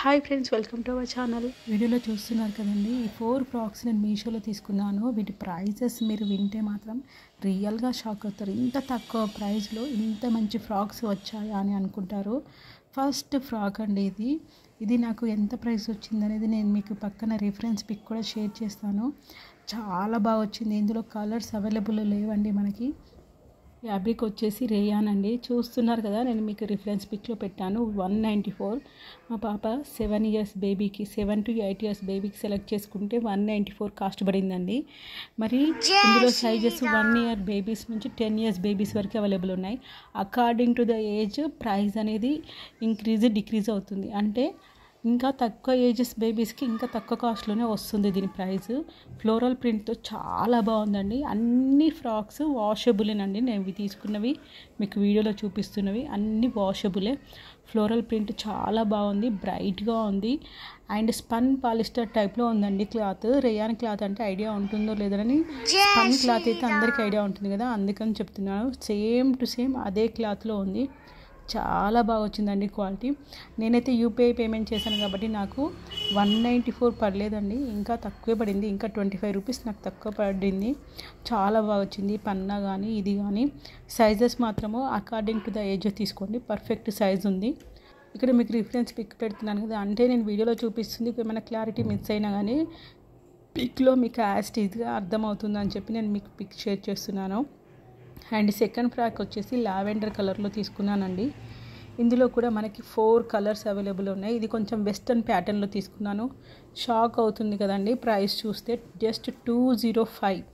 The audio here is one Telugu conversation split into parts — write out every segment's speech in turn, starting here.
Hi friends, welcome to our channel. వీడియోలో చూస్తున్నారు కదండి, ఈ 4 ఫ్రాక్స్ నేను మీషోలో తీసుకున్నాను. వీటి ప్రైజెస్ మీరు వింటే మాత్రం రియల్గా షాక్ అవుతారు. ఇంత తక్కువ ప్రైస్లో ఇంత మంచి ఫ్రాక్స్ వచ్చాయా అని అనుకుంటారు. ఫస్ట్ ఫ్రాక్ అండి ఇది నాకు ఎంత ప్రైస్ వచ్చిందనేది నేను మీకు పక్కన రిఫరెన్స్ పిక్ కూడా షేర్ చేస్తాను. చాలా బాగా వచ్చింది. ఇందులో కలర్స్ అవైలబుల్ లేవండి. మనకి ఫ్యాబ్రిక్ వచ్చేసి రేయాన్ అండి. చూస్తున్నారు కదా, నేను మీకు రిఫరెన్స్ పిక్లో పెట్టాను. 194. మా పాప 7 ఇయర్స్ బేబీకి, 7 to 8 ఇయర్స్ బేబీకి సెలెక్ట్ చేసుకుంటే 194 కాస్ట్ పడిందండి. మరి ఇందులో సైజెస్ 1 ఇయర్ బేబీస్ నుంచి 10 ఇయర్స్ బేబీస్ వరకు అవైలబుల్ ఉన్నాయి. According to the age price అనేది డిక్రీజ్ అవుతుంది. అంటే ఇంకా తక్కువ ఏజెస్ బేబీస్కి ఇంకా తక్కువ కాస్ట్లోనే వస్తుంది దీని ప్రైస్. ఫ్లోరల్ ప్రింట్తో చాలా బాగుందండి. అన్ని ఫ్రాక్స్ వాషబులేనండి. నేను ఇవి తీసుకున్నవి మీకు వీడియోలో చూపిస్తున్నవి అన్ని వాషబులే. ఫ్లోరల్ ప్రింట్ చాలా బాగుంది, బ్రైట్గా ఉంది అండ్ స్పన్ పాలిస్టర్ టైప్లో ఉందండి క్లాత్. రేయాన్ క్లాత్ అంటే ఐడియా ఉంటుందో లేదని, స్పన్ క్లాత్ అయితే అందరికీ ఐడియా ఉంటుంది కదా, అందుకని చెప్తున్నాను. సేమ్ టు సేమ్ అదే క్లాత్లో ఉంది. చాలా బాగా వచ్చిందండి క్వాలిటీ. నేనైతే యూపీఐ పేమెంట్ చేశాను కాబట్టి నాకు 194 పడలేదండి, ఇంకా తక్కువే పడింది. ఇంకా 25 రూపీస్ నాకు తక్కువ పడింది. చాలా బాగా వచ్చింది. పన్నా కానీ ఇది కానీ సైజెస్ మాత్రము అకార్డింగ్ టు ద ఏజ్ తీసుకోండి. పర్ఫెక్ట్ సైజ్ ఉంది. ఇక్కడ మీకు రిఫరెన్స్ పిక్ పెడుతున్నాను కదా, అంటే నేను వీడియోలో చూపిస్తుంది ఏమైనా క్లారిటీ మిస్ అయినా కానీ పిక్లో మీకు యాజ్ ఈజీగా అర్థమవుతుందని చెప్పి నేను మీకు పిక్ షేర్ చేస్తున్నాను. అండ్ సెకండ్ ఫ్రాక్ వచ్చేసి లావెండర్ కలర్లో తీసుకున్నానండి. ఇందులో కూడా మనకి 4 కలర్స్ అవైలబుల్ ఉన్నాయి. ఇది కొంచెం వెస్టర్న్ ప్యాటర్న్లో తీసుకున్నాను. షాక్ అవుతుంది కదండి ప్రైస్ చూస్తే. జస్ట్ 205.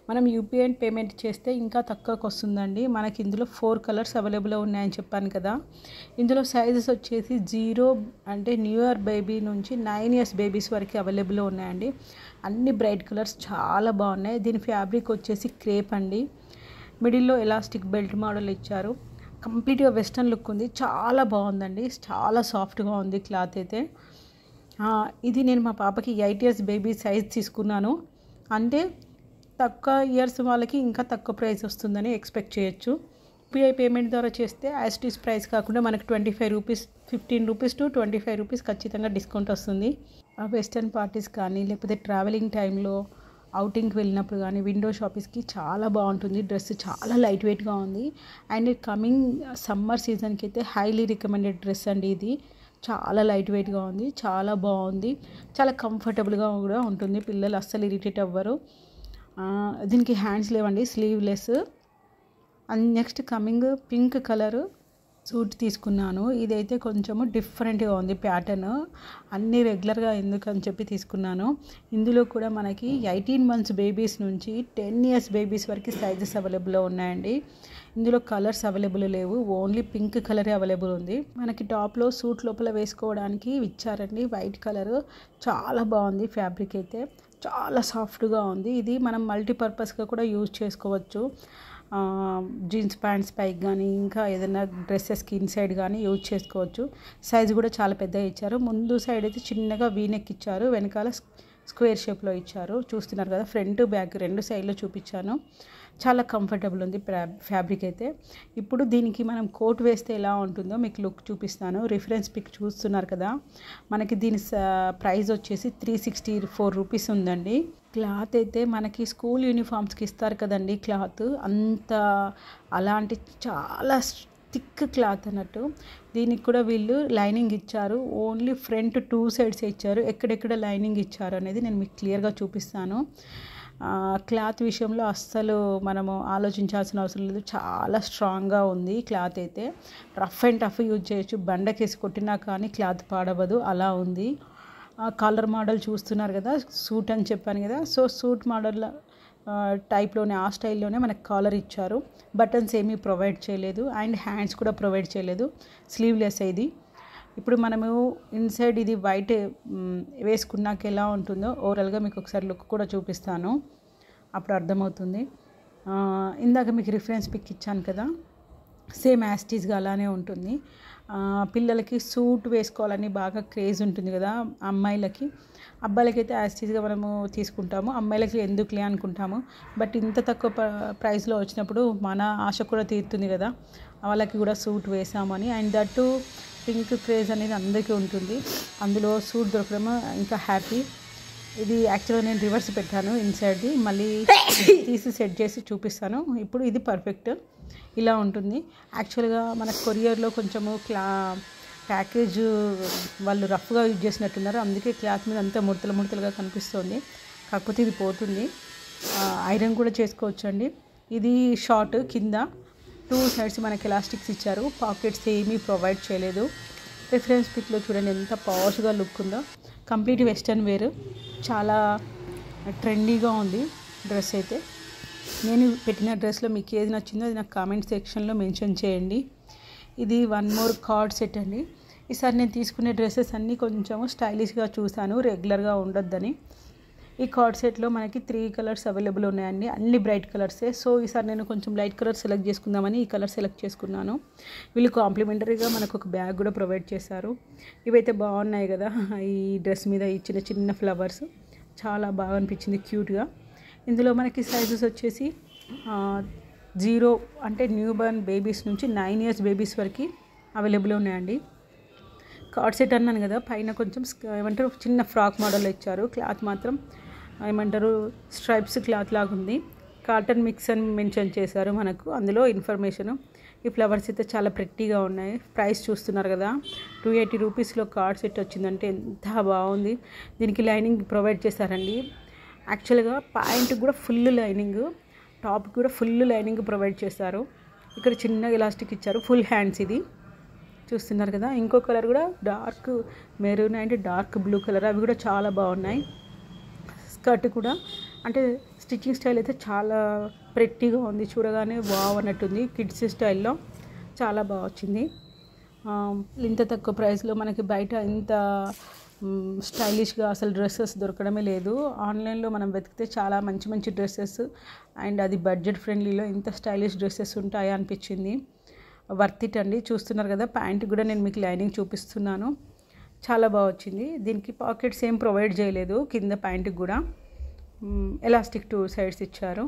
మనం యూపీఐ పేమెంట్ చేస్తే ఇంకా తక్కువకి వస్తుందండి. మనకి ఇందులో 4 కలర్స్ అవైలబుల్ ఉన్నాయని చెప్పాను కదా. ఇందులో సైజెస్ వచ్చేసి 0 అంటే న్యూ ఇయర్ బేబీ నుంచి 9 ఇయర్స్ బేబీస్ వరకు అవైలబుల్ ఉన్నాయండి. అన్ని బ్రైట్ కలర్స్ చాలా బాగున్నాయి. దీని ఫ్యాబ్రిక్ వచ్చేసి క్రేప్ అండి. మిడిల్లో ఎలాస్టిక్ బెల్ట్ మోడల్ ఇచ్చారు. కంప్లీట్గా వెస్టర్న్ లుక్ ఉంది. చాలా బాగుందండి. చాలా సాఫ్ట్గా ఉంది క్లాత్ అయితే. ఇది నేను మా పాపకి 8 ఇయర్స్ బేబీ సైజ్ తీసుకున్నాను. అంటే తక్కువ ఇయర్స్ వాళ్ళకి ఇంకా తక్కువ ప్రైస్ వస్తుందని ఎక్స్పెక్ట్ చేయొచ్చు. యూపీఐ పేమెంట్ ద్వారా చేస్తే యాస్టీస్ ప్రైస్ కాకుండా మనకి 25 రూపీస్, 15 రూపీస్ టు 25 రూపీస్ ఖచ్చితంగా డిస్కౌంట్ వస్తుంది. వెస్టర్న్ పార్టీస్ కానీ లేకపోతే ట్రావెలింగ్ టైంలో అవుటింగ్కి వెళ్ళినప్పుడు కానీ విండో షాపింగ్స్కి చాలా బాగుంటుంది. డ్రెస్ చాలా లైట్ వెయిట్గా ఉంది. అండ్ కమింగ్ సమ్మర్ సీజన్కి అయితే హైలీ రికమెండెడ్ డ్రెస్ అండి ఇది. చాలా లైట్ వెయిట్గా ఉంది, చాలా బాగుంది, చాలా కంఫర్టబుల్గా కూడా ఉంటుంది. పిల్లలు అస్సలు ఇరిటేట్ అవ్వరు. దీనికి హ్యాండ్స్ లేవండి, sleeveless. And next coming pink colour suit తీసుకున్నాను. ఇదైతే కొంచెము డిఫరెంట్గా ఉంది ప్యాటర్న్. అన్నీ రెగ్యులర్గా ఎందుకని చెప్పి తీసుకున్నాను. ఇందులో కూడా మనకి 18 మంత్స్ బేబీస్ నుంచి 10 ఇయర్స్ బేబీస్ వరకు సైజెస్ అవైలబుల్లో ఉన్నాయండి. ఇందులో కలర్స్ అవైలబుల్ లేవు, ఓన్లీ పింక్ కలరే అవైలబుల్ ఉంది. మనకి టాప్లో సూట్ లోపల వేసుకోవడానికి ఇచ్చారండి వైట్ కలర్. చాలా బాగుంది. ఫ్యాబ్రిక్ అయితే చాలా సాఫ్ట్గా ఉంది. ఇది మనం మల్టీపర్పస్గా కూడా యూజ్ చేసుకోవచ్చు. జీన్స్ ప్యాంట్స్ పైకి కానీ ఇంకా ఏదైనా డ్రెస్సెస్కి ఇన్సైడ్ కానీ యూజ్ చేసుకోవచ్చు. సైజు కూడా చాలా పెద్దగా ఇచ్చారు. ముందు సైడ్ అయితే చిన్నగా వీనెక్ ఇచ్చారు, వెనకాల స్క్వేర్ షేప్లో ఇచ్చారు. చూస్తున్నారు కదా, ఫ్రంట్ బ్యాక్ 2 సైడ్లో చూపించాను. చాలా కంఫర్టబుల్ ఉంది ఫ్యాబ్రిక్ అయితే. ఇప్పుడు దీనికి మనం కోట్ వేస్తే ఎలా ఉంటుందో మీకు లుక్ చూపిస్తాను. రిఫరెన్స్ పిక్ చూస్తున్నారు కదా, మనకి దీని ప్రైస్ వచ్చేసి 364 రూపీస్ ఉందండి. క్లాత్ అయితే మనకి స్కూల్ యూనిఫామ్స్కి ఇస్తారు కదండి క్లాత్, అంత అలాంటి చాలా థిక్ క్లాత్ అన్నట్టు. దీనికి కూడా వీళ్ళు లైనింగ్ ఇచ్చారు. ఓన్లీ ఫ్రంట్ 2 సైడ్స్ ఇచ్చారు. ఎక్కడెక్కడ లైనింగ్ ఇచ్చారు అనేది నేను మీకు క్లియర్గా చూపిస్తాను. క్లాత్ విషయంలో అస్సలు మనము ఆలోచించాల్సిన అవసరం లేదు. చాలా స్ట్రాంగ్గా ఉంది క్లాత్ అయితే. రఫ్ అండ్ టఫ్ యూజ్ చేయొచ్చు. బండకేసి కొట్టినా కానీ క్లాత్ పాడవదు, అలా ఉంది. కాలర్ మోడల్ చూస్తున్నారు కదా, సూట్ అని చెప్పాను కదా, సో సూట్ మోడల్ టైప్లోనే ఆ స్టైల్లోనే మనకు కాలర్ ఇచ్చారు. బటన్స్ ఏమీ ప్రొవైడ్ చేయలేదు అండ్ హ్యాండ్స్ కూడా ప్రొవైడ్ చేయలేదు. స్లీవ్లెస్ ఇది. ఇప్పుడు మనము ఇన్సైడ్ ఇది వైట్ వేసుకున్నాక ఎలా ఉంటుందో ఓవరాల్గా మీకు ఒకసారి లుక్ కూడా చూపిస్తాను, అప్పుడు అర్థమవుతుంది. ఇందాక మీకు రిఫరెన్స్ పిక్ ఇచ్చాను కదా, సేమ్ యాస్టీస్గా అలానే ఉంటుంది. పిల్లలకి సూట్ వేసుకోవాలని బాగా క్రేజ్ ఉంటుంది కదా అమ్మాయిలకి. అబ్బాయిలకైతే యాస్టీస్గా మనము తీసుకుంటాము, అమ్మాయిలకి ఎందుకులే అనుకుంటాము. బట్ ఇంత తక్కువ ప్రైస్లో వచ్చినప్పుడు మన ఆశ కూడా తీరుతుంది కదా, వాళ్ళకి కూడా సూట్ వేసామని. అండ్ దట్టు పింక్ క్రేజ్ అనేది అందరికీ ఉంటుంది, అందులో సూట్ దొరకడం ఇంకా హ్యాపీ. ఇది యాక్చువల్గా నేను రివర్స్ పెట్టాను ఇన్సైడ్ది, మళ్ళీ తీసి సెట్ చేసి చూపిస్తాను. ఇప్పుడు ఇది పర్ఫెక్ట్ ఇలా ఉంటుంది. యాక్చువల్గా మన కొరియర్లో కొంచెము ప్యాకేజ్ వాళ్ళు రఫ్గా యూజ్ చేసినట్టున్నారు, అందుకే క్లాత్ మీద అంతా ముడతలుగా కనిపిస్తుంది. కాకపోతే ఇది పోతుంది, ఐరన్ కూడా చేసుకోవచ్చు అండి. ఇది షార్ట్, కింద 2 సైడ్స్ మనకి ఎలాస్టిక్స్ ఇచ్చారు, పాకెట్స్ ఏమీ ప్రొవైడ్ చేయలేదు. రిఫరెన్స్ పిక్లో చూడండి ఎంత పాష్గా లుక్ ఉందో. కంప్లీట్ వెస్టర్న్ వేర్, చాలా ట్రెండీగా ఉంది డ్రెస్ అయితే. నేను పెట్టిన డ్రెస్లో మీకు ఏది నచ్చిందో అది నాకు కామెంట్ సెక్షన్లో మెన్షన్ చేయండి. ఇది 1 మోర్ కార్డ్ సెట్ అండి. ఈసారి నేను తీసుకునే డ్రెస్సెస్ అన్నీ కొంచెము స్టైలిష్గా చూసాను, రెగ్యులర్గా ఉండొద్దని. ఈ కార్డ్ సెట్లో మనకి 3 కలర్స్ అవైలబుల్ ఉన్నాయండి, అన్ని బ్రైట్ కలర్సే. సో ఈసారి నేను కొంచెం లైట్ కలర్ సెలెక్ట్ చేసుకుందామని ఈ కలర్ సెలెక్ట్ చేసుకున్నాను. వీళ్ళు కాంప్లిమెంటరీగా మనకు ఒక బ్యాగ్ కూడా ప్రొవైడ్ చేశారు. ఇవైతే బాగున్నాయి కదా, ఈ డ్రెస్ మీద ఈ చిన్న ఫ్లవర్స్ చాలా బాగా అనిపించింది, క్యూట్గా. ఇందులో మనకి సైజెస్ వచ్చేసి 0 అంటే న్యూ బర్న్ బేబీస్ నుంచి 9 ఇయర్స్ బేబీస్ వరకు అవైలబుల్ ఉన్నాయండి. కార్డ్ సెట్ అన్నాను కదా, పైన కొంచెం ఏమంటారు చిన్న ఫ్రాక్ మోడల్ ఇచ్చారు. క్లాత్ మాత్రం ఏమంటారు స్ట్రైప్స్ క్లాత్ లాగా ఉంది. కాటన్ మిక్స్ అని మెన్షన్ చేశారు మనకు అందులో ఇన్ఫర్మేషను. ఈ ఫ్లవర్స్ అయితే చాలా ప్రెట్టీగా ఉన్నాయి. ప్రైస్ చూస్తున్నారు కదా, 280 రూపీస్లో కార్డ్ సెట్ వచ్చిందంటే ఎంత బాగుంది. దీనికి లైనింగ్ ప్రొవైడ్ చేశారండి. యాక్చువల్గా ప్యాంట్కి కూడా ఫుల్ లైనింగ్, టాప్కి కూడా ఫుల్ లైనింగ్ ప్రొవైడ్ చేశారు. ఇక్కడ చిన్న ఎలాస్టిక్ ఇచ్చారు, ఫుల్ హ్యాండ్స్ ఇది చూస్తున్నారు కదా. ఇంకో కలర్ కూడా dark maroon and dark blue colour, అవి కూడా చాలా బాగున్నాయి. స్కర్ట్ కూడా అంటే స్టిచ్చింగ్ స్టైల్ అయితే చాలా ప్రెట్టీగా ఉంది, చూడగానే వావ్ అన్నట్టుంది. కిడ్స్ స్టైల్లో చాలా బాగా వచ్చింది. ఇంత తక్కువ ప్రైస్లో మనకి బయట ఇంత స్టైలిష్గా అసలు డ్రెస్సెస్ దొరకడమే లేదు. ఆన్లైన్లో మనం వెతికితే చాలా మంచి డ్రెస్సెస్ అండ్ అది బడ్జెట్ ఫ్రెండ్లీలో ఇంత స్టైలిష్ డ్రెస్సెస్ ఉంటాయా అనిపించింది. వర్త్ ఇట్ అండి. చూస్తున్నారు కదా, ప్యాంట్ కూడా నేను మీకు లైనింగ్ చూపిస్తున్నాను, చాలా బాగా వచ్చింది. దీనికి పాకెట్స్ ఏం ప్రొవైడ్ చేయలేదు, కింద ప్యాంట్కి కూడా ఎలాస్టిక్ 2 సైడ్స్ ఇచ్చారు.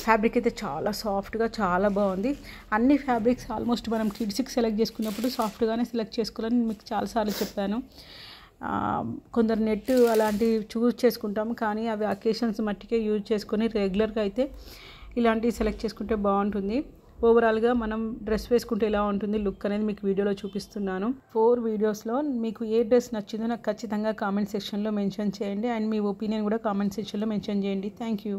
ఫ్యాబ్రిక్ అయితే చాలా సాఫ్ట్గా చాలా బాగుంది. అన్ని ఫ్యాబ్రిక్స్ ఆల్మోస్ట్ మనం కిడ్స్కి సెలెక్ట్ చేసుకున్నప్పుడు సాఫ్ట్గానే సెలెక్ట్ చేసుకోవాలని మీకు చాలాసార్లు చెప్పాను. కొందరు నెట్ అలాంటివి చూస్ చేసుకుంటాము, కానీ అవి అకేషన్స్ మట్టికే యూజ్ చేసుకొని రెగ్యులర్గా అయితే ఇలాంటివి సెలెక్ట్ చేసుకుంటే బాగుంటుంది. ఓవరాల్గా మనం డ్రెస్ వేసుకుంటే ఎలా ఉంటుంది లుక్ అనేది మీకు వీడియోలో చూపిస్తున్నాను. 4 వీడియోస్లో మీకు ఏ డ్రెస్ నచ్చిందో నాకు ఖచ్చితంగా కామెంట్ సెక్షన్లో మెన్షన్ చేయండి. అండ్ మీ ఒపీనియన్ కూడా కామెంట్ సెక్షన్లో మెన్షన్ చేయండి. Thank you.